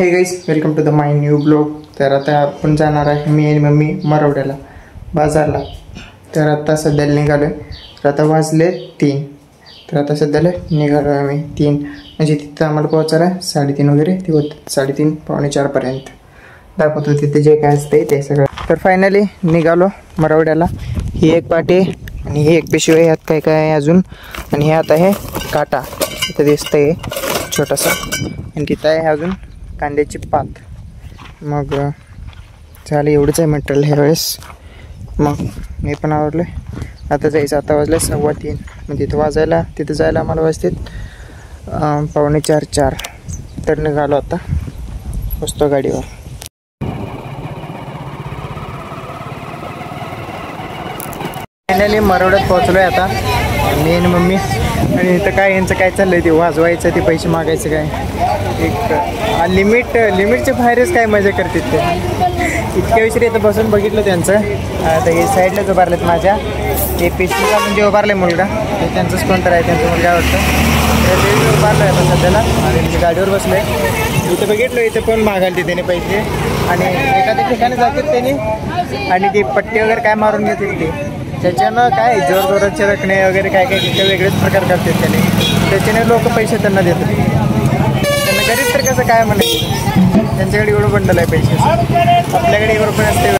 हे guys, welcome to the my new blog. तर आता आपण जाणार आहे मी आणि मम्मी मरवड्याला बाजारला. तर आता सध्याला निघालो आहे. तर आता वाजले 3. तर आता सध्याला निघालो आहे आम्ही 3 म्हणजे तिथं आम्हाला पोहोचायला 3:30 वगैरे ते होतं. 3:30 पावणे 4पर्यंत दाखवतो तिथे जे काय असते ते सगळं. तर फायनली निघालो मरवड्याला. ही एक पाटी आणि ही एक पिशवी. ह्यात काय काय आहे अजून. आणि हे आता आहे काटा इथं दिसतंय छोटासा. आणि तिथं आहे अजून कांद्याची पात. मग झालं एवढंच आहे मटेरियल ह्या वेळेस. मग मी पण आवडलो आहे. आता जायचं. आता वाजले 3:15. म्हणजे तिथं जायला आम्हाला वाजतात पावणे 4. तर निघालो आता. बसतो गाडीवर. फायनली मरवड्यात पोहोचलो आहे आता मी आणि मम्मी. आणि इथं काय यांचं काय चाललं आहे ते वाजवायचं, ते पैसे मागायचं काय. एक लिमिटच्या बाहेरच काय मजा करतात ते. इतक्या विषयी इथं बसून बघितलं त्यांचं. आता हे साईडलाच उभारलेत माझ्या. ते पेशंटला म्हणजे उभारले मुलगा. ते त्यांचंच कोणतं आहे, त्यांचं मुलगा वाटतं. ते उभारलं आहे आता सध्याला. आणि मी गाडीवर बसलो आहे. इथं बघितलं इथं पण मागायला त्याने पैसे. आणि एखाद्या ठिकाणी जातात त्यांनी आणि ती पट्टी वगैरे काय मारून घेतात ते. त्याच्यानं काय जोरजोरात चिरकणे वगैरे काय काय तिथे वेगळेच प्रकार करतात त्याने. त्याच्याने लोक पैसे त्यांना देतात. त्यांना गरीब तर कसं काय म्हणायचं, त्यांच्याकडे एवढं बंडल आहे पैसे. आपल्याकडे 1 रुपये असते.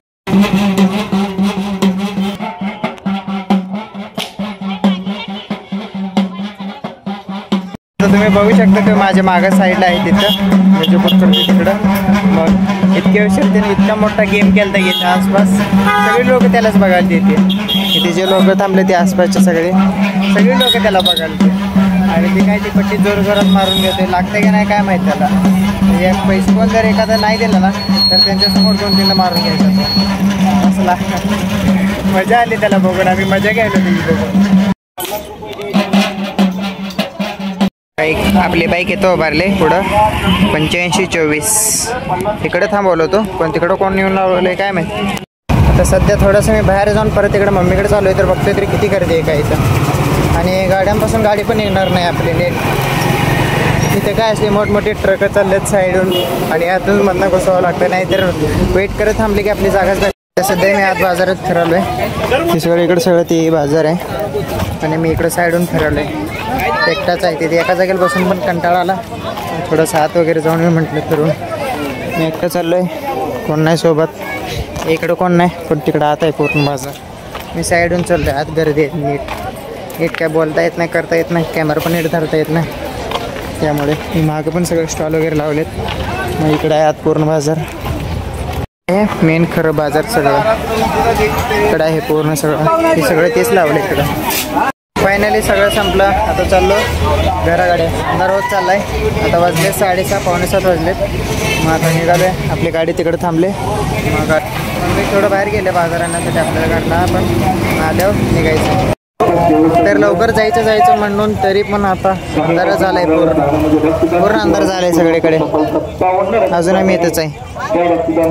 तुम्ही बघू शकता की माझ्या मागं साईडला आहे तिथं तिकडं. मग इतक्या वर्षात त्यांनी इतका मोठा गेम केला की आसपास सगळे लोक त्यालाच बघायला येते. इथे जे लोक थांबले ते आसपासचे सगळे लोक त्याला बघायला येते. आणि ते काय ती पट्टी जोरात मारून घेते. लागते की नाही काय माहीत त्याला. म्हणजे पैसे कोण जर एखादा नाही दिला ना तर त्यांच्यासमोर 2-3 मारून घ्यायचा. असला मजा आली त्याला बघून. आम्ही मजा घ्यायला तिथे बघून. आपली बाईक येतो उभारले पुढं 85-24. तिकडे थांबवलो होतो पण तिकडं कोण येऊन लावलं काय माहिती. आता सध्या थोडंसं मी बाहेर जाऊन परत तिकडे मम्मीकडे चालू आहे. तर बघतोय तरी किती गर्दी आहे काय इथं. आणि गाड्यांपासून गाडी पण निघणार नाही आपली नीट. इथे काय असले मोठमोठे ट्रक चाललेत साईडून आणि यातून मधनं घुसावं लागतं. नाही तर वेट करत थांबली की आपली जागाच नाही. सध्या मी आज बाजारात फिरवलो आहे. ते सगळं इकडं सगळं ते बाजार आहे. आणि मी इकडं साईडून फिरवलो आहे. एकटाच आहे तिथे. एका जागेला बसून पण कंटाळा आला. थोडंसं हात वगैरे जाऊन मी म्हटलं फिरून. मी एकटं चाललो आहे, कोण नाही सोबत. इकडं कोण नाही पण तिकडं आत आहे पूर्ण बाजार. मी साईडून चाललो आहे. आत गर्दी आहे. नीट काय बोलता येत नाही, करता येत नाही, कॅमेरा पण नीट धरता येत नाही. त्यामुळे मी मागं पण सगळे स्टॉल वगैरे लावलेत. मग इकडं आहे आत पूर्ण बाजार. हे मेन खरं बाजार सगळं इकडं आहे पूर्ण सगळं. हे सगळं तेच लावलं इकडं. फायनली सगळं संपलं. आता चाललो घराकडे. अंधार होत चालला आहे. आता वाजले 6:30 पावणे 7 वाजलेत. मग आता निघालो आहे. आपली गाडी तिकडे थांबले. मग मी थोडं बाहेर गेले बाजारांसाठी आपल्याला गाडला. पण आल्यावर निघायचं. तर लवकर जायचं म्हणून तरी पण आता अंधार झाला आहे. पूर्ण अंधार झाला आहे सगळीकडे. अजून आम्ही इथंच आहे.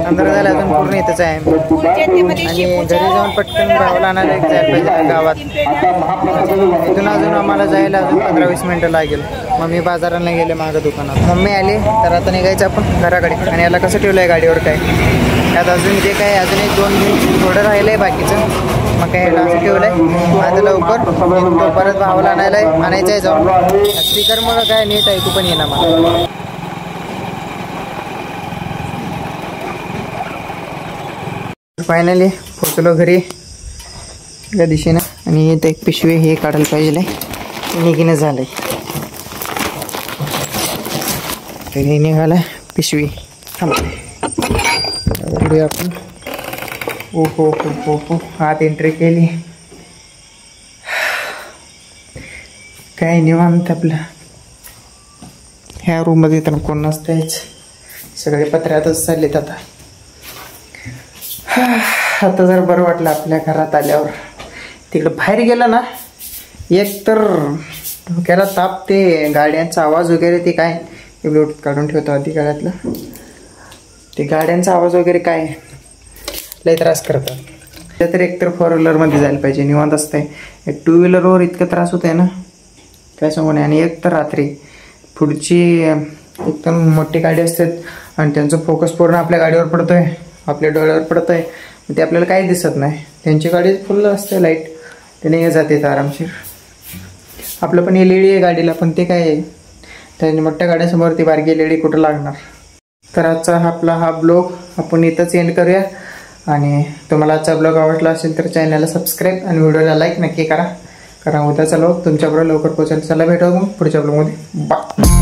अंधार झाला अजून पूर्ण इथंच आहे. आणि घरी जाऊन पटकन भावाला आणायला जायला पाहिजे गावात. इथून अजून आम्हाला जायला अजून 15-20 मिनटं लागेल. मग मी बाजाराला गेले मागं दुकानात. मम्मी आली तर आता निघायचं आपण घराकडे. आणि याला कसं ठेवलं आहे गाडीवर काय त्यात अजून जे काय अजून 1-2 मिनिट थोडं राहिलं आहे बाकीचं. मग काय असं ठेवलं आहे. आता लवकर परत भावाला आणायचं आहे जाऊन. स्पीकर मग काय नीट ऐकू पण येणार मला. फायनली पोचलो घरी या दिशेनं. आणि इथं एक पिशवी हे काढायला पाहिजे. निघणं झालंय तरी निघालं पिशवी. थांबूया आपण. हो आत एंट्री केली. काय निवांत आपलं. ह्या रूममध्ये तर कोण नसतेच. सगळे पत्र्यातच चाललेत आता. आता जर बरं वाटलं आपल्या घरात आल्यावर. तिकडं बाहेर गेलं ना एक तर डोक्याला ताप. ते गाड्यांचा आवाज वगैरे ते काय ब्लूटूथ काढून ठेवतो आधी गाड्यातलं. ते गाड्यांचा आवाज वगैरे काय लय त्रास करतात. तर एकतर 4 व्हीलरमध्ये जायला पाहिजे निवांत असतंय. 2 व्हीलरवर इतकं त्रास होत आहे ना काय सांगू नये. आणि एक तर रात्री पुढची एकदम मोठी गाडी असतात आणि त्यांचा फोकस पूर्ण आपल्या गाडीवर पडतोय, आपल्या डोळ्यावर पडतोय, ते आपल्याला काही दिसत नाही. त्यांची गाडी फुल असते लाईट, त्याने जाते आरामशीर. आपलं पण LED आहे गाडीला, पण ते काय आहे त्यांनी मोठ्या गाड्यांसमोर ती बारकी LED कुठं लागणार. तर आजचा आपला हा ब्लॉग आपण इथंच एंड करूया. आणि तुम्हाला आजचा ब्लॉग आवडला असेल तर चॅनलला सबस्क्राईब आणि व्हिडिओला लाईक नक्की करा, कारण उद्याचा ब्लॉग तुमच्याबरोबर लवकर पोहोचेल. चला भेटू मग पुढच्या ब्लॉगमध्ये. बाय.